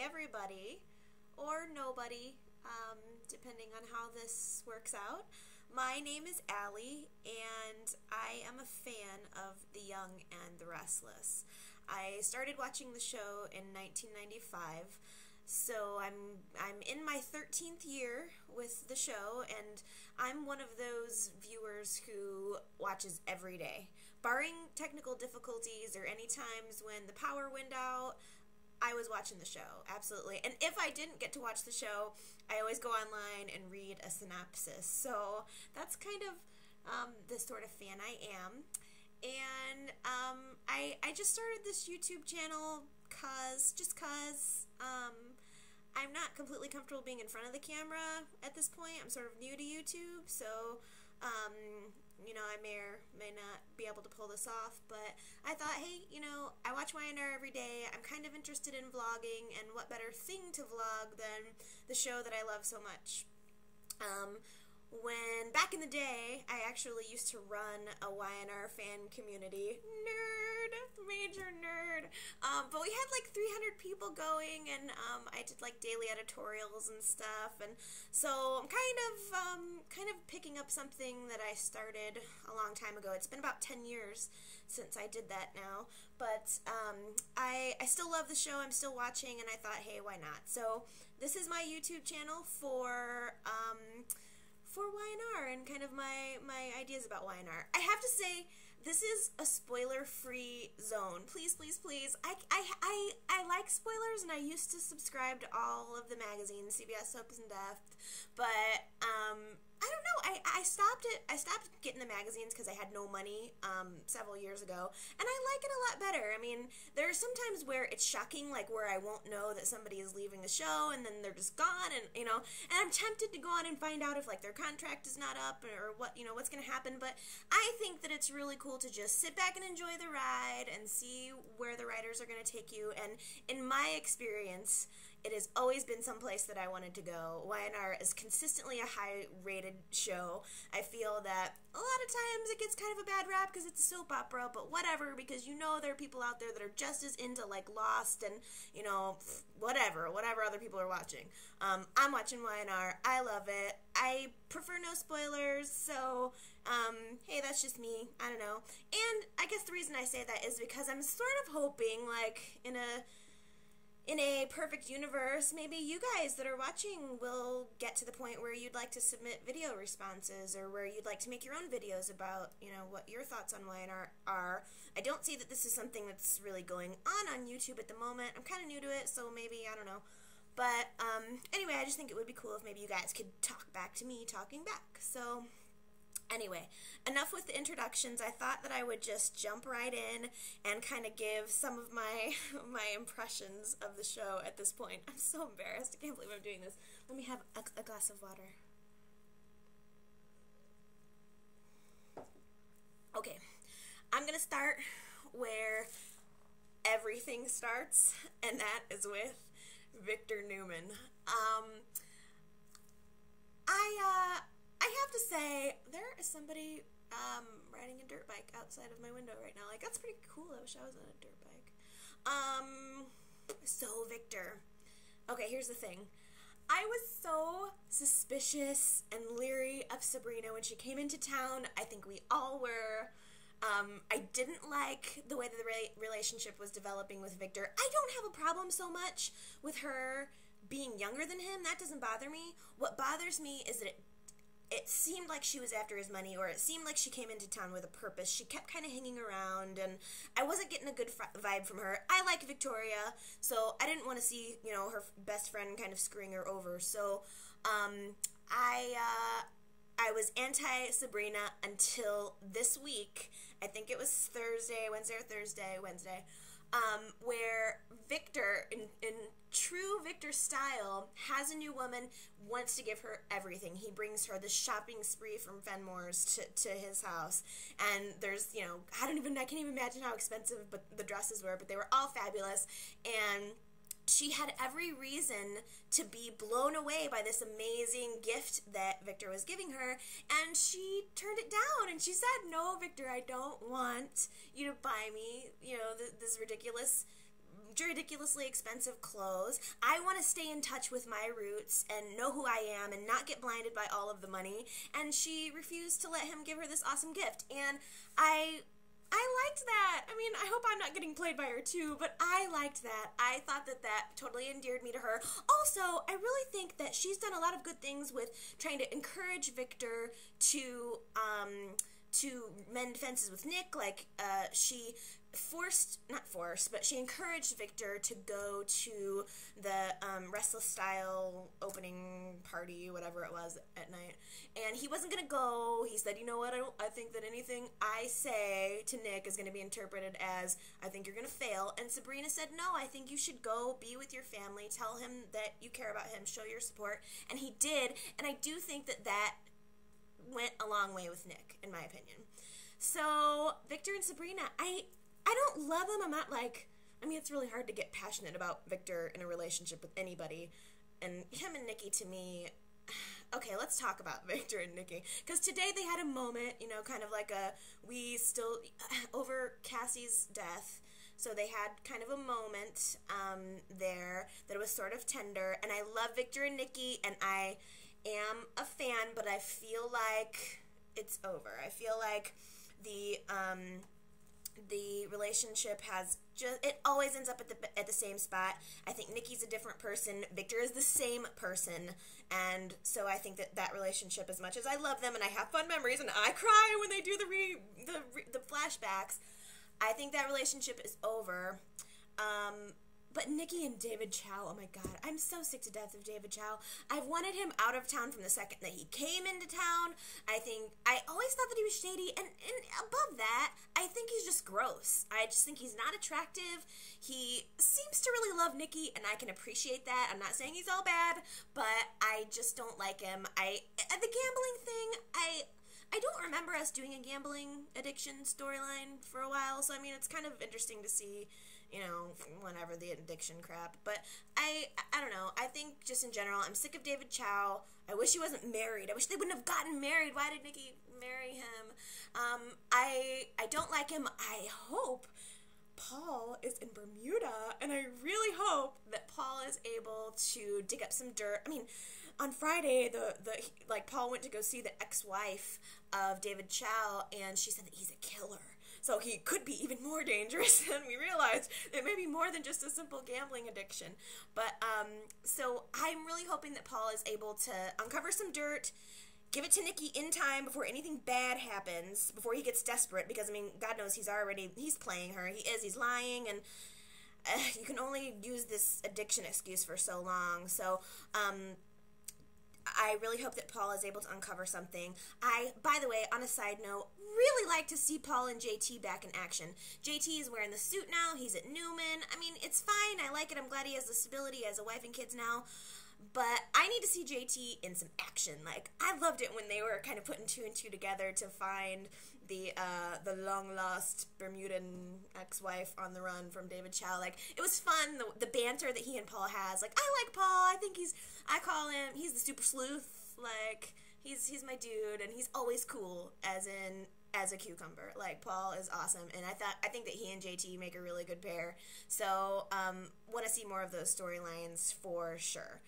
everybody, or nobody, depending on how this works out. My name is Allie, and I am a fan of The Young and the Restless. I started watching the show in 1995, so I'm in my 13th year with the show, and I'm one of those viewers who watches every day. Barring technical difficulties or any times when the power went out, I was watching the show, absolutely. And if I didn't get to watch the show, I always go online and read a synopsis. So that's kind of the sort of fan I am. And I just started this YouTube channel just cause I'm not completely comfortable being in front of the camera at this point. I'm sort of new to YouTube, so you know, I may or may not be able to pull this off, but I thought, hey, you know, I watch Y&R every day. I'm kind of interested in vlogging, and what better thing to vlog than the show that I love so much. When back in the day, I actually used to run a Y&R fan community. Nerd! Major nerd! But we had like 300 people going, and I did like daily editorials and stuff, and so I'm kind of picking up something that I started a long time ago. It's been about 10 years since I did that now, but I still love the show. I'm still watching, and I thought, hey, why not? So this is my YouTube channel for Y&R and kind of my ideas about Y&R. I have to say, this is a spoiler-free zone. Please, please, please. I like spoilers, and I used to subscribe to all of the magazines, CBS, Hopes and Deft, but I don't know. I stopped getting the magazines because I had no money several years ago, and I like it a lot better. I mean, there are some times where it's shocking, like where I won't know that somebody is leaving the show, and then they're just gone, and you know, and I'm tempted to go on and find out if like their contract is not up or what, you know, what's going to happen. But I think that it's really cool to just sit back and enjoy the ride and see where the writers are going to take you. And in my experience, it has always been someplace that I wanted to go. Y&R is consistently a high-rated show. I feel that a lot of times it gets kind of a bad rap because it's a soap opera, but whatever, because you know there are people out there that are just as into, like, Lost and, you know, whatever other people are watching. I'm watching Y&R. I love it. I prefer no spoilers, so, hey, that's just me. I don't know. And I guess the reason I say that is because I'm sort of hoping, like, in a perfect universe, maybe you guys that are watching will get to the point where you'd like to submit video responses, or where you'd like to make your own videos about, you know, what your thoughts on Y&R are. I don't see that this is something that's really going on YouTube at the moment. I'm kind of new to it, so maybe, I don't know. But anyway, I just think it would be cool if maybe you guys could talk back to me talking back. So anyway, enough with the introductions. I thought that I would just jump right in and kind of give some of my impressions of the show at this point. I'm so embarrassed. I can't believe I'm doing this. Let me have a glass of water. Okay, I'm going to start where everything starts, and that is with Victor Newman. I have to say, there is somebody riding a dirt bike outside of my window right now. Like, that's pretty cool. I wish I was on a dirt bike. So Victor. Okay, here's the thing. I was so suspicious and leery of Sabrina when she came into town. I think we all were. I didn't like the way that the relationship was developing with Victor. I don't have a problem so much with her being younger than him. That doesn't bother me. What bothers me is that it seemed like she was after his money, or it seemed like she came into town with a purpose. She kept kind of hanging around, and I wasn't getting a good vibe from her. I like Victoria, so I didn't want to see, you know, her best friend kind of screwing her over. So I was anti-Sabrina until this week. I think it was Wednesday, where Victor, in true Victor style, has a new woman, wants to give her everything. He brings her the shopping spree from Fenmore's to his house, and there's, you know, I can't even imagine how expensive but the dresses were, but they were all fabulous, and she had every reason to be blown away by this amazing gift that Victor was giving her, and she turned it down, and she said, no, Victor, I don't want you to buy me, you know, this ridiculous ridiculously expensive clothes. I want to stay in touch with my roots and know who I am and not get blinded by all of the money. And she refused to let him give her this awesome gift. And I liked that. I mean, I hope I'm not getting played by her too, but I liked that. I thought that totally endeared me to her. Also, I really think that she's done a lot of good things with trying to encourage Victor to mend fences with Nick. Like, she she encouraged Victor to go to the Restless Style opening party, whatever it was, at night. And he wasn't going to go. He said, you know what, I think that anything I say to Nick is going to be interpreted as, I think you're going to fail. And Sabrina said, no, I think you should go be with your family, tell him that you care about him, show your support. And he did, and I do think that went a long way with Nick, in my opinion. So, Victor and Sabrina, I don't love them. I'm not like, I mean, it's really hard to get passionate about Victor in a relationship with anybody. And him and Nikki, to me, okay, let's talk about Victor and Nikki. Because today they had a moment, you know, kind of like over Cassie's death. So they had kind of a moment there that was sort of tender. And I love Victor and Nikki, and I am a fan, but I feel like it's over. I feel like the relationship it always ends up at the same spot. I think Nikki's a different person. Victor is the same person. And so I think that relationship, as much as I love them and I have fun memories and I cry when they do the flashbacks, I think that relationship is over. But Nikki and David Chow, oh my god, I'm so sick to death of David Chow. I've wanted him out of town from the second that he came into town. I always thought that he was shady, and above that, I think he's just gross. I just think he's not attractive. He seems to really love Nikki, and I can appreciate that. I'm not saying he's all bad, but I just don't like him. The gambling thing, I don't remember us doing a gambling addiction storyline for a while, so I mean, it's kind of interesting to see, you know, whenever the addiction crap. But I don't know. I think just in general, I'm sick of David Chow. I wish he wasn't married. I wish they wouldn't have gotten married. Why did Nikki marry him? I don't like him. I hope Paul is in Bermuda, and I really hope that Paul is able to dig up some dirt. I mean, on Friday, Paul went to go see the ex-wife of David Chow, and she said that he's a killer. So he could be even more dangerous than we realized. It may be more than just a simple gambling addiction. But, so I'm really hoping that Paul is able to uncover some dirt, give it to Nikki in time before anything bad happens, before he gets desperate, because, I mean, God knows he's playing her. He's lying, and you can only use this addiction excuse for so long. So, I really hope that Paul is able to uncover something. By the way, on a side note, really like to see Paul and JT back in action. JT is wearing the suit now. He's at Newman. I mean, it's fine. I like it. I'm glad he has the stability as a wife and kids now. But I need to see JT in some action. Like, I loved it when they were kind of putting two and two together to find the long-lost Bermudan ex-wife on the run from David Chow. Like, it was fun, the banter that he and Paul has. Like, I like Paul. I call him, he's the super sleuth. Like, he's my dude, and he's always cool, as a cucumber. Like, Paul is awesome, and I think that he and JT make a really good pair. So, want to see more of those storylines for sure.